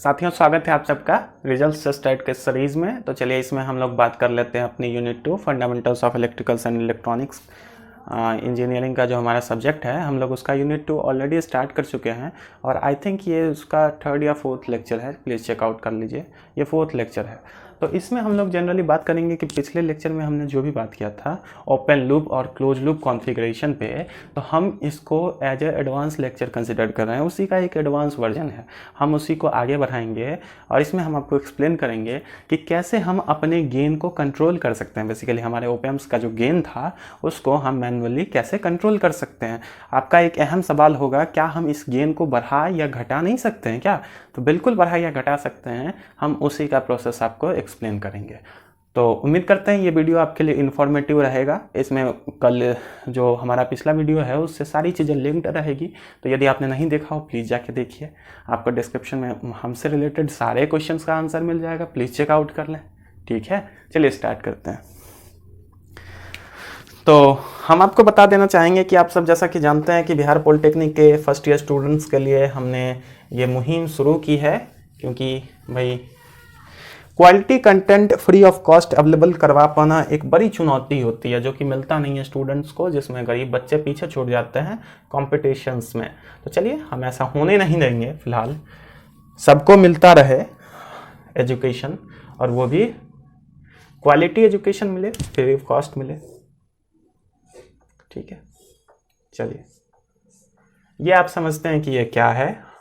साथियों, स्वागत है आप सबका रिजल्ट्स स्टार्ट के सीरीज़ में। तो चलिए इसमें हम लोग बात कर लेते हैं अपनी unit 2 fundamentals of electricals and electronics engineering का जो हमारा सब्जेक्ट है। हम लोग उसका यूनिट 2 ऑलरेडी स्टार्ट कर चुके हैं और आई थिंक ये उसका 3rd या 4th लेक्चर है। प्लीज़ चेकआउट कर लीजिए, ये 4th लेक्चर है। तो इसमें हम लोग जनरली बात करेंगे कि पिछले लेक्चर में हमने जो भी बात किया था ओपन लूप और क्लोज लूप कॉन्फ़िगरेशन पे, तो हम इसको as a advance lecture consider कर रहे हैं। उसी का एक एडवांस वर्जन है, हम उसी को आगे बढ़ाएंगे और इसमें हम आपको एक्सप्लेन करेंगे कि कैसे हम अपने गेन को कंट्रोल कर सकते हैं। बेसिकली हमारे ओपैम्प्स का जो गेन था उसको हम मैनुअली कैसे कंट्रोल कर सकते हैं। आपका एक अहम सवाल होगा, क्या हम इस गेन को बढ़ा या घटा नहीं सकते हैं क्या? तो बिल्कुल बढ़ा या घटा सकते हैं, हम उसी का प्रोसेस आपको एक्सप्लेन करेंगे। तो उम्मीद करते हैं ये वीडियो आपके लिए इन्फॉर्मेटिव रहेगा। इसमें कल जो हमारा पिछला वीडियो है उससे सारी चीज़ें लिंक्ड रहेगी, तो यदि आपने नहीं देखा हो प्लीज़ जाके देखिए। आपको डिस्क्रिप्शन में हमसे रिलेटेड सारे क्वेश्चंस का आंसर मिल जाएगा, प्लीज़ चेकआउट कर लें। ठीक है, चलिए स्टार्ट करते हैं। तो हम आपको बता देना चाहेंगे कि आप सब जैसा कि जानते हैं कि बिहार पॉलिटेक्निक के फर्स्ट ईयर स्टूडेंट्स के लिए हमने ये मुहिम शुरू की है, क्योंकि भाई quality content free of cost available करवा पाना एक बड़ी चुनौती होती है, जो कि मिलता नहीं है स्टूडेंट्स को, जिसमें गरीब बच्चे पीछे छूट जाते हैं कॉम्पिटिशन्स में। तो चलिए हम ऐसा होने नहीं देंगे, फिलहाल सबको मिलता रहे एजुकेशन, और वो भी क्वालिटी एजुकेशन मिले, फ्री ऑफ कॉस्ट मिले। ठीक है, चलिए ये आप समझते हैं कि ये क्या है।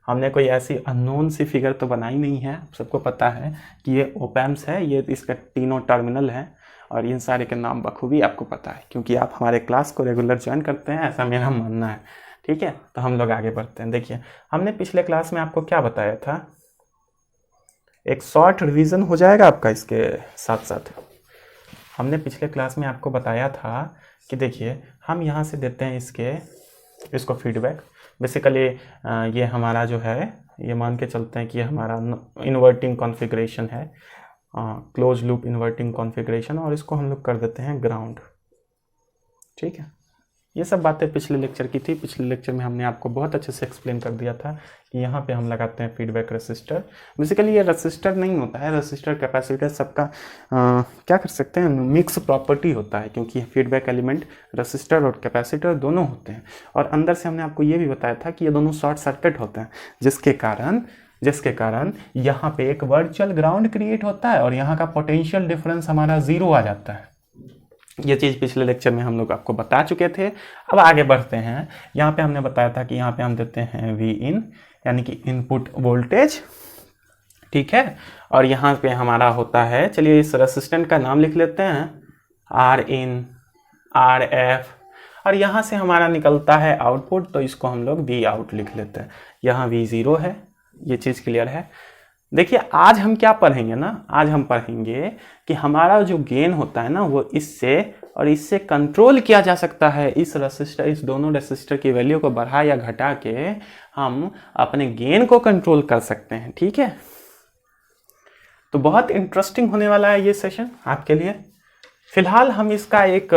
हमने कोई ऐसी अननोन सी फिगर तो बनाई नहीं है। आप सबको पता है कि ये ओपैम्प्स है, ये इसका तीनों टर्मिनल है और इन सारे के नाम बखूबी आपको पता है, क्योंकि आप हमारे क्लास को रेगुलर ज्वाइन करते हैं, ऐसा मेरा मानना है। ठीक है, तो हम लोग आगे बढ़ते हैं। देखिए हमने पिछले क्लास में आपको क्या बताया था, एक शॉर्ट रिवीजन हो जाएगा आपका इसके साथ साथ। हमने पिछले क्लास में आपको बताया था कि देखिए हम यहाँ से देते हैं इसको फीडबैक। बेसिकली ये हमारा जो है, ये मान के चलते हैं कि ये हमारा इन्वर्टिंग कॉन्फ़िगरेशन है, क्लोज लूप इन्वर्टिंग कॉन्फ़िगरेशन, और इसको हम लोग कर देते हैं ग्राउंड। ठीक है, ये सब बातें पिछले लेक्चर की थी। पिछले लेक्चर में हमने आपको बहुत अच्छे से एक्सप्लेन कर दिया था कि यहाँ पे हम लगाते हैं फीडबैक रेसिस्टर। बेसिकली ये रेसिस्टर नहीं होता है, रेसिस्टर कैपेसिटर सबका क्या कर सकते हैं, मिक्स प्रॉपर्टी होता है, क्योंकि फीडबैक एलिमेंट रेसिस्टर और कैपेसिटर दोनों होते हैं। और अंदर से हमने आपको ये भी बताया था कि ये दोनों शॉर्ट सर्किट होते हैं, जिसके कारण यहाँ पे एक वर्चुअल ग्राउंड क्रिएट होता है और यहाँ का पोटेंशियल डिफरेंस हमारा 0 आ जाता है। ये चीज़ पिछले लेक्चर में हम लोग आपको बता चुके थे। अब आगे बढ़ते हैं। यहाँ पे हमने बताया था कि यहाँ पे हम देते हैं वी इन, यानी कि इनपुट वोल्टेज। ठीक है, और यहाँ पे हमारा होता है, चलिए इस रेसिस्टेंट का नाम लिख लेते हैं आर इन, आर एफ, और यहाँ से हमारा निकलता है आउटपुट, तो इसको हम लोग वी आउट लिख लेते हैं। यहाँ V0 है, ये चीज़ क्लियर है। देखिए आज हम क्या पढ़ेंगे ना, आज हम पढ़ेंगे कि हमारा जो गेन होता है ना, वो इससे कंट्रोल किया जा सकता है। इस दोनों रेसिस्टर की वैल्यू को बढ़ा या घटा के हम अपने गेन को कंट्रोल कर सकते हैं। ठीक है, तो बहुत इंटरेस्टिंग होने वाला है ये सेशन आपके लिए। फिलहाल हम इसका एक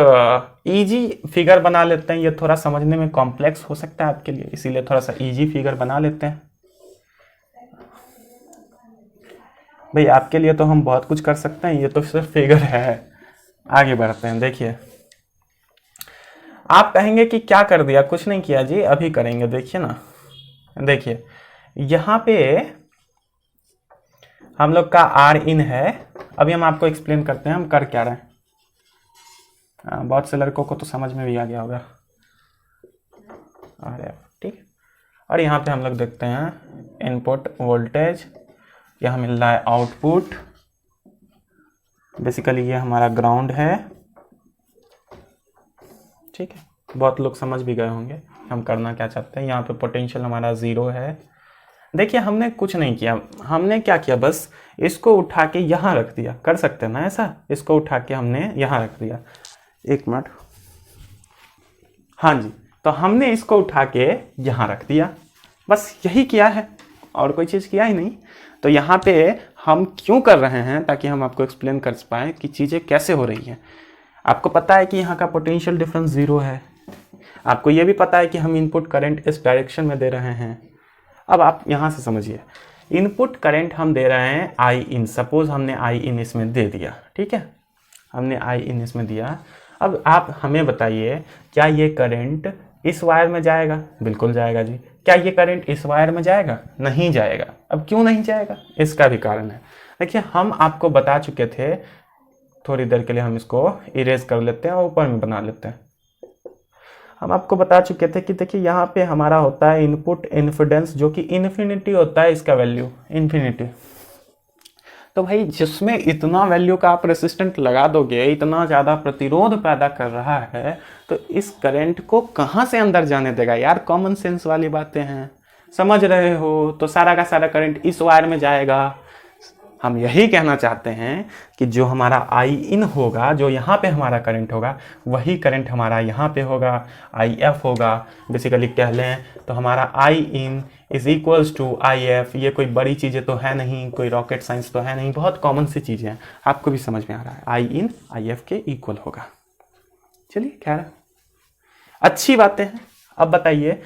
इजी फिगर बना लेते हैं। ये थोड़ा समझने में कॉम्प्लेक्स हो सकता है आपके लिए, इसीलिए थोड़ा सा इजी फिगर बना लेते हैं। भाई आपके लिए तो हम बहुत कुछ कर सकते हैं, ये तो सिर्फ फिगर है। आगे बढ़ते हैं। देखिए आप कहेंगे कि क्या कर दिया, कुछ नहीं किया जी, अभी करेंगे। देखिए ना, देखिए यहाँ पे हम लोग का आर इन है। अभी हम आपको एक्सप्लेन करते हैं हम कर क्या रहे हैं। बहुत से लड़कों को तो समझ में भी आ गया होगा आर एफ। ठीक, और यहाँ पे हम लोग देखते हैं इनपुट वोल्टेज, यहाँ मिल रहा है आउटपुट। बेसिकली ये हमारा ग्राउंड है। ठीक है, बहुत लोग समझ भी गए होंगे हम करना क्या चाहते हैं। यहाँ पे पोटेंशियल हमारा 0 है। देखिए हमने कुछ नहीं किया, हमने क्या किया, बस इसको उठा के यहाँ रख दिया। कर सकते हैं ना ऐसा, इसको उठा के हमने यहाँ रख दिया। एक मिनट, हाँ जी, तो हमने इसको उठा के यहाँ रख दिया, बस यही किया है, और कोई चीज़ किया ही नहीं। तो यहाँ पे हम क्यों कर रहे हैं, ताकि हम आपको एक्सप्लेन कर पाएँ कि चीज़ें कैसे हो रही हैं। आपको पता है कि यहाँ का पोटेंशियल डिफरेंस 0 है। आपको ये भी पता है कि हम इनपुट करंट इस डायरेक्शन में दे रहे हैं। अब आप यहाँ से समझिए, इनपुट करंट हम दे रहे हैं आई इन, सपोज हमने आई इन इसमें दे दिया, ठीक है, हमने आई इन इसमें दिया। अब आप हमें बताइए, क्या ये करंट इस वायर में जाएगा? बिल्कुल जाएगा जी। क्या ये करंट इस वायर में जाएगा? नहीं जाएगा। अब क्यों नहीं जाएगा? इसका भी कारण है। देखिए, हम आपको बता चुके थे, थोड़ी देर के लिए हम इसको इरेज कर लेते हैं और ऊपर में बना लेते हैं। हम आपको बता चुके थे कि देखिए यहाँ पे हमारा होता है इनपुट इन्फिडेंस, जो कि इन्फिनिटी होता है, इसका वैल्यू इन्फिनिटी। तो भाई जिसमें इतना वैल्यू का आप रेसिस्टेंट लगा दोगे, इतना ज़्यादा प्रतिरोध पैदा कर रहा है, तो इस करंट को कहाँ से अंदर जाने देगा यार? कॉमन सेंस वाली बातें हैं, समझ रहे हो? तो सारा का सारा करंट इस वायर में जाएगा। हम यही कहना चाहते हैं कि जो हमारा आई इन होगा, जो यहाँ पे हमारा करंट होगा, वही करंट हमारा यहाँ पे होगा, आई एफ होगा। बेसिकली कह लें तो हमारा I in is equals to I F. ये कोई बड़ी चीज़ें तो है नहीं, कोई रॉकेट साइंस तो है नहीं, बहुत कॉमन सी चीज़ें हैं, आपको भी समझ में आ रहा है। आई इन आई एफ के इक्वल होगा। चलिए, खैर अच्छी बातें हैं। अब बताइए,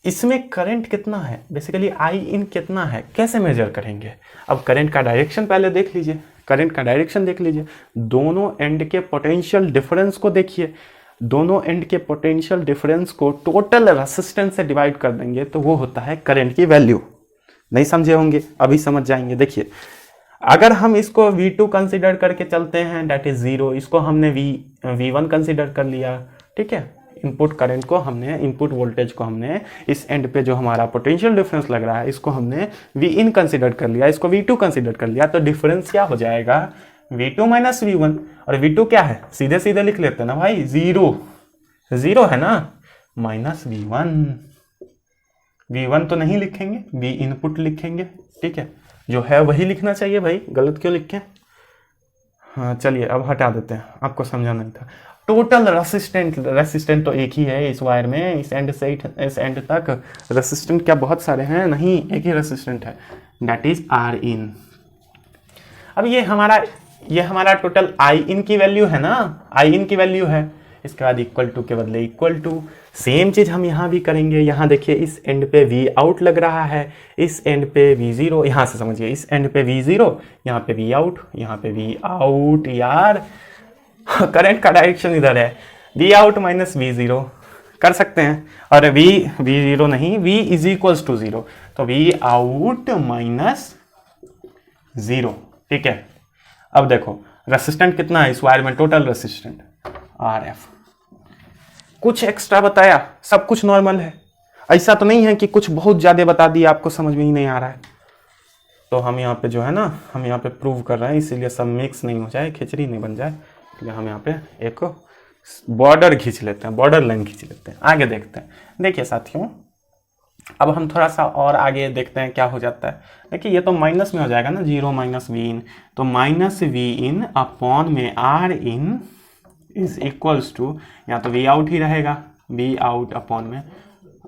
इसमें करंट कितना है? बेसिकली आई इन कितना है, कैसे मेजर करेंगे? अब करंट का डायरेक्शन पहले देख लीजिए, करंट का डायरेक्शन देख लीजिए। दोनों एंड के पोटेंशियल डिफरेंस को देखिए, दोनों एंड के पोटेंशियल डिफरेंस को टोटल रेसिस्टेंस से डिवाइड कर देंगे तो वो होता है करंट की वैल्यू। नहीं समझे होंगे, अभी समझ जाएंगे। देखिए, अगर हम इसको V2 कंसिडर करके चलते हैं, डेट इज 0, इसको हमने V1 कंसिडर कर लिया, ठीक है। इनपुट करंट को हमने, इनपुट वोल्टेज को हमने, इस एंड पे जो हमारा पोटेंशियल डिफरेंस लग रहा है, इसको हमने V in कंसिडर कर लिया, इसको V2 कंसिडर कर लिया, तो डिफरेंस क्या हो जाएगा? V2 minus V1। और V2 क्या है? सीधे सीधे लिख लेते हैं ना भाई, 0 है ना, माइनस V1। V1 तो नहीं लिखेंगे, V इनपुट लिखेंगे, ठीक है। जो है वही लिखना चाहिए भाई, गलत क्यों लिखें? हाँ चलिए, अब हटा देते हैं, आपको समझाना नहीं था। टोटल रेसिस्टेंट तो एक ही है इस वायर में, इस एंड से इस एंड तक रेसिस्टेंट क्या बहुत सारे हैं? नहीं, एक ही रेसिस्टेंट है, दैट इज आर इन। अब ये हमारा टोटल आई इन की वैल्यू है ना, आई इन की वैल्यू है। इसके बाद इक्वल टू के बदले इक्वल टू, सेम चीज हम यहाँ भी करेंगे। यहाँ देखिए, इस एंड पे वी आउट लग रहा है, इस एंड पे वी जीरो, यहाँ से समझिए, इस एंड पे वी जीरो, यहाँ पे वी आउट, यहाँ पे वी आउट। यार करंट का डायरेक्शन इधर है, V out minus V zero कर सकते हैं, और वी जीरो नहीं, V is equals to zero, तो वी आउट माइनस जीरो, ठीक है। अब देखो रेसिस्टेंट कितना है इस वायर में, टोटल रेसिस्टेंट आर एफ। कुछ एक्स्ट्रा बताया? सब कुछ नॉर्मल है, ऐसा तो नहीं है कि कुछ बहुत ज्यादा बता दिया, आपको समझ में ही नहीं आ रहा है। तो हम यहाँ पे जो है ना, हम यहाँ पे प्रूव कर रहे हैं, इसीलिए सब मिक्स नहीं हो जाए, खिचड़ी नहीं बन जाए, इसलिए हम यहाँ पे एक बॉर्डर खींच लेते हैं, बॉर्डर लाइन खींच लेते हैं। आगे देखते हैं। देखिए साथियों, अब हम थोड़ा सा और आगे देखते हैं क्या हो जाता है। देखिए, ये तो माइनस में हो जाएगा ना, 0 माइनस वी इन, तो माइनस वी इन अपॉन में R in is equals to, यहाँ तो वी आउट ही रहेगा, वी आउट अपॉन में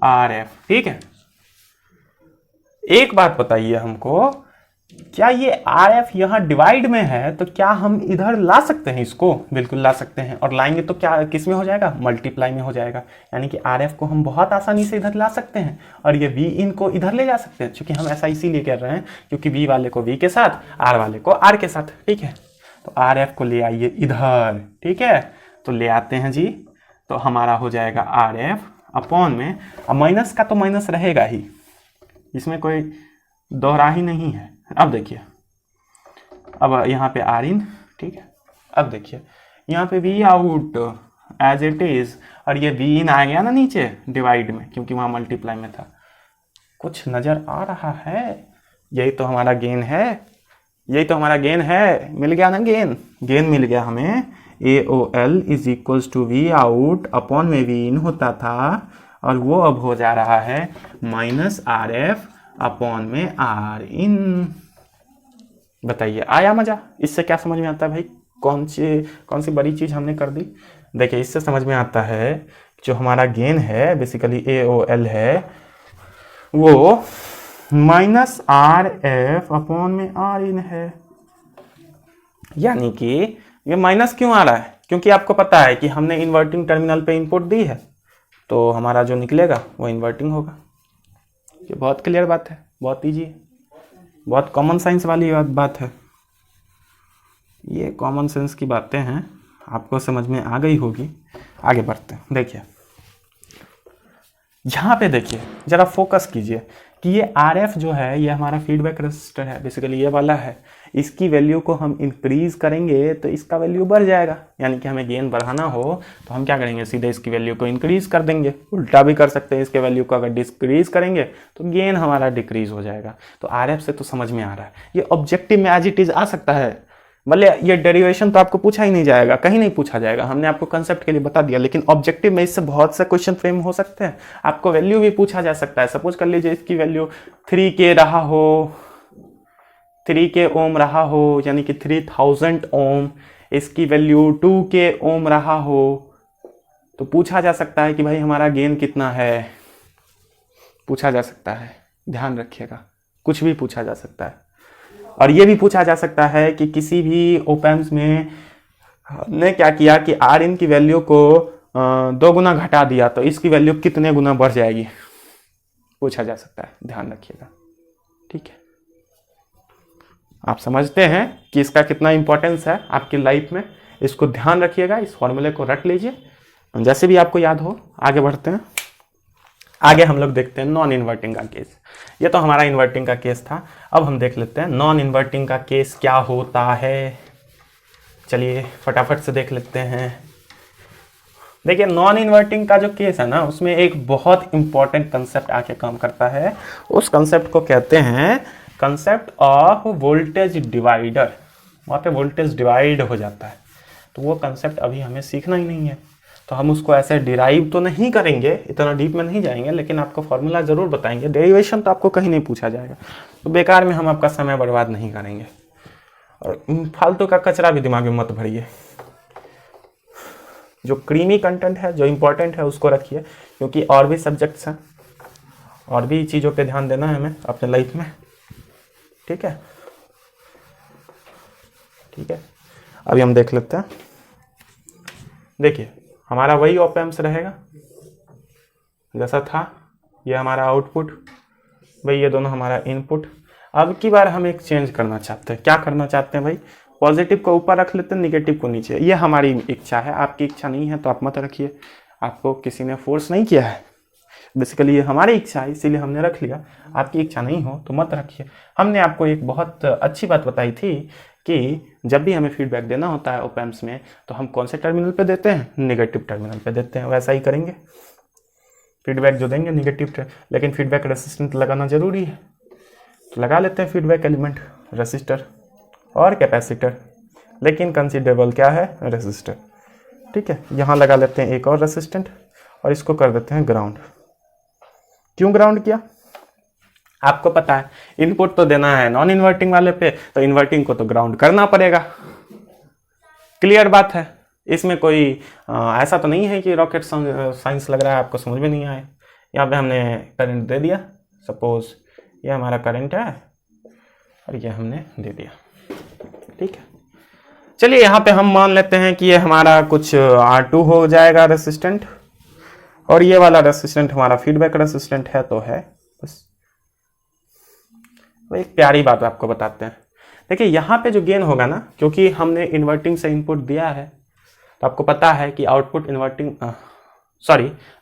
आर एफ, ठीक है। एक बात बताइए हमको, क्या ये आर एफ यहाँ डिवाइड में है, तो क्या हम इधर ला सकते हैं इसको? बिल्कुल ला सकते हैं, और लाएंगे तो क्या किस में हो जाएगा? मल्टीप्लाई में हो जाएगा। यानी कि आर एफ को हम बहुत आसानी से इधर ला सकते हैं, और ये वी इन को इधर ले जा सकते हैं, क्योंकि हम ऐसा इसीलिए कर रहे हैं क्योंकि वी वाले को वी के साथ, आर वाले को आर के साथ, ठीक है। तो आर एफ को ले आइए इधर, ठीक है, तो ले आते हैं जी, तो हमारा हो जाएगा आर एफ अपॉन में, अब माइनस का तो माइनस रहेगा ही, इसमें कोई दोहरा ही नहीं है। अब देखिए, अब यहाँ पे आर इन, ठीक है। अब देखिए, यहाँ पे V out as it is, और ये वी इन आ गया ना नीचे डिवाइड में, क्योंकि वहाँ मल्टीप्लाई में था। कुछ नजर आ रहा है? यही तो हमारा गेन है, यही तो हमारा गेन है। मिल गया ना गेन मिल गया हमें। AOL is equals to V out upon में वी इन होता था, और वो अब हो जा रहा है माइनस आर एफ अपॉन में आर इन। बताइए, आया मजा? इससे क्या समझ में आता है भाई? कौन सी बड़ी चीज हमने कर दी? देखिए, इससे समझ में आता है जो हमारा गेन है, बेसिकली AOL है, वो माइनस आर एफ अपॉन में आर इन है। यानी कि ये माइनस क्यों आ रहा है? क्योंकि आपको पता है कि हमने इन्वर्टिंग टर्मिनल पे इनपुट दी है, तो हमारा जो निकलेगा वो इन्वर्टिंग होगा। ये बहुत क्लियर बात है, बहुत ईजी है, बहुत कॉमन साइंस वाली बात है। ये कॉमन सेंस की बातें हैं, आपको समझ में आ गई होगी। आगे बढ़ते हैं। देखिए यहाँ पे देखिए, जरा फोकस कीजिए कि ये RF जो है ये हमारा फीडबैक रेजिस्टर है, बेसिकली ये वाला है। इसकी वैल्यू को हम इंक्रीज करेंगे तो इसका वैल्यू बढ़ जाएगा, यानी कि हमें गेन बढ़ाना हो तो हम क्या करेंगे, सीधे इसकी वैल्यू को इंक्रीज कर देंगे। उल्टा भी कर सकते हैं, इसके वैल्यू को अगर डिक्रीज करेंगे तो गेन हमारा डिक्रीज हो जाएगा। तो RF से तो समझ में आ रहा है, ये ऑब्जेक्टिव में एज इट इज आ सकता है। मतलब ये डेरिवेशन तो आपको पूछा ही नहीं जाएगा, कहीं नहीं पूछा जाएगा, हमने आपको कंसेप्ट के लिए बता दिया। लेकिन ऑब्जेक्टिव में इससे बहुत से क्वेश्चन फ्रेम हो सकते हैं, आपको वैल्यू भी पूछा जा सकता है। सपोज कर लीजिए इसकी वैल्यू 3K रहा हो, 3K ओम रहा हो, यानी कि 3000 ओम, इसकी वैल्यू 2K ओम रहा हो, तो पूछा जा सकता है कि भाई हमारा गेन कितना है, पूछा जा सकता है। ध्यान रखिएगा, कुछ भी पूछा जा सकता है। और ये भी पूछा जा सकता है कि किसी भी ओपैम्स में हमने क्या किया कि आर इन की वैल्यू को 2 गुना घटा दिया तो इसकी वैल्यू कितने गुना बढ़ जाएगी, पूछा जा सकता है। ध्यान रखिएगा, ठीक है। आप समझते हैं कि इसका कितना इंपॉर्टेंस है आपकी लाइफ में, इसको ध्यान रखिएगा, इस फॉर्मूले को रट लीजिए, जैसे भी आपको याद हो। आगे बढ़ते हैं। आगे हम लोग देखते हैं नॉन इन्वर्टिंग का केस। ये तो हमारा इन्वर्टिंग का केस था, अब हम देख लेते हैं नॉन इन्वर्टिंग का केस क्या होता है। चलिए फटाफट से देख लेते हैं। देखिए नॉन इन्वर्टिंग का जो केस है ना, उसमें एक बहुत इंपॉर्टेंट कंसेप्ट आके काम करता है। उस कंसेप्ट को कहते हैं कंसेप्ट ऑफ वोल्टेज डिवाइडर। वहाँ पे वोल्टेज डिवाइड हो जाता है, तो वो कंसेप्ट अभी हमें सीखना ही नहीं है, तो हम उसको ऐसे डिराइव तो नहीं करेंगे, इतना डीप में नहीं जाएंगे, लेकिन आपको फॉर्मूला जरूर बताएंगे। डेरिवेशन तो आपको कहीं नहीं पूछा जाएगा, तो बेकार में हम आपका समय बर्बाद नहीं करेंगे। और फालतू का कचरा भी दिमाग में मत भरिए। जो क्रीमी कंटेंट है, जो इंपॉर्टेंट है, उसको रखिए, क्योंकि और भी सब्जेक्ट्स हैं, और भी चीज़ों पे ध्यान देना है हमें अपने लाइफ में, ठीक है। ठीक है, अभी हम देख लेते हैं। देखिए हमारा वही ऑप एम्प्स रहेगा जैसा था, ये हमारा आउटपुट, भाई ये दोनों हमारा इनपुट। अब की बार हम एक चेंज करना चाहते हैं। क्या करना चाहते हैं भाई, पॉजिटिव को ऊपर रख लेते हैं, निगेटिव को नीचे। ये हमारी इच्छा है, आपकी इच्छा नहीं है तो आप मत रखिए, आपको किसी ने फोर्स नहीं किया है, बेसिकली ये हमारी इच्छा है इसीलिए हमने रख लिया। आपकी इच्छा नहीं हो तो मत रखिए। हमने आपको एक बहुत अच्छी बात बताई थी कि जब भी हमें फीडबैक देना होता है ओपैम्प्स में, तो हम कौन से टर्मिनल पे देते हैं, नेगेटिव टर्मिनल पे देते हैं। वैसा ही करेंगे, फीडबैक जो देंगे नेगेटिव, लेकिन फीडबैक रेसिस्टेंट लगाना जरूरी है, तो लगा लेते हैं फीडबैक एलिमेंट, रेसिस्टर और कैपेसिटर, लेकिन कंसिडरेबल क्या है, रेसिस्टर, ठीक है। यहाँ लगा लेते हैं एक और रेसिस्टेंट और इसको कर देते हैं ग्राउंड। क्यों ग्राउंड किया, आपको पता है इनपुट तो देना है नॉन इन्वर्टिंग वाले पे, तो इन्वर्टिंग को तो ग्राउंड करना पड़ेगा। क्लियर बात है, इसमें कोई ऐसा तो नहीं है कि रॉकेट साइंस लग रहा है आपको समझ में नहीं आए। यहाँ पे हमने करंट दे दिया, सपोज ये हमारा करंट है और ये हमने दे दिया, ठीक है। चलिए यहाँ पे हम मान लेते हैं कि ये हमारा कुछ R2 हो जाएगा रेसिस्टेंट, और ये वाला रेसिस्टेंट हमारा फीडबैक रेसिस्टेंट है, तो है बस। तो एक प्यारी बात आपको बताते हैं। देखिए यहाँ पे जो गेन होगा ना, क्योंकि हमने इन्वर्टिंग से इनपुट दिया है, तो आपको पता है कि आउटपुट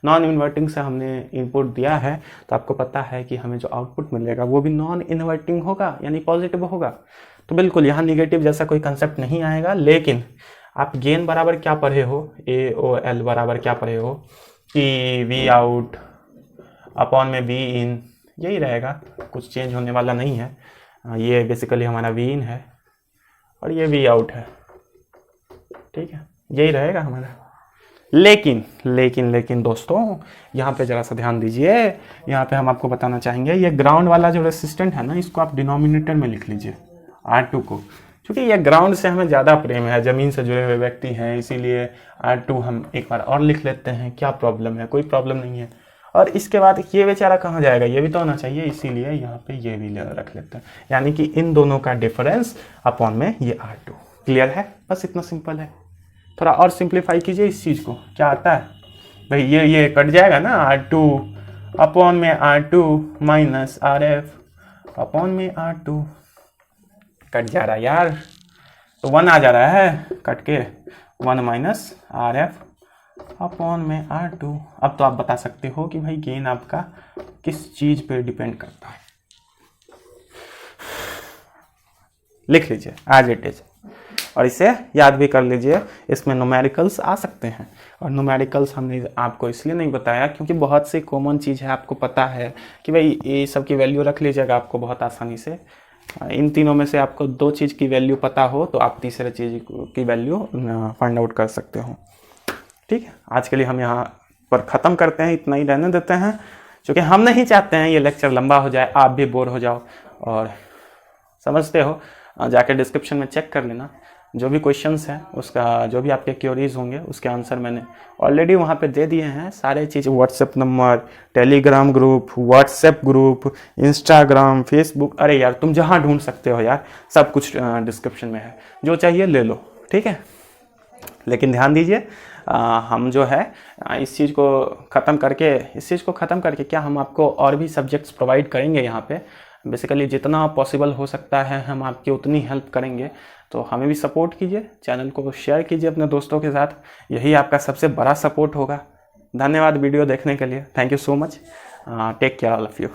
नॉन इन्वर्टिंग से हमने इनपुट दिया है, तो आपको पता है कि हमें जो आउटपुट मिलेगा वो भी नॉन इन्वर्टिंग होगा, यानी पॉजिटिव होगा। तो बिल्कुल यहाँ निगेटिव जैसा कोई कंसेप्ट नहीं आएगा, लेकिन आप गेन बराबर क्या पढ़े हो, AOL बराबर क्या पढ़े हो कि V आउट अपॉन में V इन, यही रहेगा, कुछ चेंज होने वाला नहीं है। ये बेसिकली हमारा V इन है और ये V आउट है, ठीक है, यही रहेगा हमारा। लेकिन दोस्तों यहाँ पे जरा सा ध्यान दीजिए। यहाँ पे हम आपको बताना चाहेंगे, ये ग्राउंड वाला जो रेसिस्टेंट है ना, इसको आप डिनोमिनेटर में लिख लीजिए R2 को, क्योंकि ये ग्राउंड से हमें ज़्यादा प्रेम है, ज़मीन से जुड़े हुए व्यक्ति हैं, इसीलिए R2 हम एक बार और लिख लेते हैं। क्या प्रॉब्लम है, कोई प्रॉब्लम नहीं है। और इसके बाद ये बेचारा कहाँ जाएगा, ये भी तो होना चाहिए, इसीलिए यहाँ पे ये भी रख लेते हैं, यानी कि इन दोनों का डिफरेंस अपॉन में ये R2। क्लियर है, बस इतना सिंपल है। थोड़ा और सिंप्लीफाई कीजिए इस चीज़ को, क्या आता है भाई, ये कट जाएगा ना, R2 अपॉन में R2 माइनस RF अपॉन में R2, कट जा रहा है यार, तो 1 आ जा रहा है कट के, 1 माइनस RF अपॉन में R2। अब तो आप बता सकते हो कि भाई गेन आपका किस चीज पे डिपेंड करता है, लिख लीजिए एज इट इज, और इसे याद भी कर लीजिए। इसमें न्यूमेरिकल्स आ सकते हैं, और न्यूमेरिकल्स हमने आपको इसलिए नहीं बताया क्योंकि बहुत सी कॉमन चीज़ है, आपको पता है कि भाई ये सब की वैल्यू रख लीजिएगा आपको बहुत आसानी से। इन तीनों में से आपको 2 चीज़ की वैल्यू पता हो तो आप तीसरे चीज़ की वैल्यू फाइंड आउट कर सकते हो। ठीक है, आज के लिए हम यहाँ पर ख़त्म करते हैं, इतना ही रहने देते हैं, क्योंकि हम नहीं चाहते हैं ये लेक्चर लंबा हो जाए, आप भी बोर हो जाओ। और समझते हो, जाके डिस्क्रिप्शन में चेक कर लेना, जो भी क्वेश्चंस हैं उसका, जो भी आपके क्वेरीज होंगे उसके आंसर मैंने ऑलरेडी वहाँ पे दे दिए हैं, सारे चीज़, WhatsApp number, Telegram group, WhatsApp group, Instagram, Facebook, अरे यार तुम जहाँ ढूंढ सकते हो यार, सब कुछ डिस्क्रिप्शन में है, जो चाहिए ले लो। ठीक है, लेकिन ध्यान दीजिए, हम जो है इस चीज़ को ख़त्म करके क्या हम आपको और भी सब्जेक्ट्स प्रोवाइड करेंगे यहाँ पे। बेसिकली जितना पॉसिबल हो सकता है हम आपकी उतनी हेल्प करेंगे, तो हमें भी सपोर्ट कीजिए, चैनल को शेयर कीजिए अपने दोस्तों के साथ, यही आपका सबसे बड़ा सपोर्ट होगा। धन्यवाद वीडियो देखने के लिए, thank you so much, take care all of you.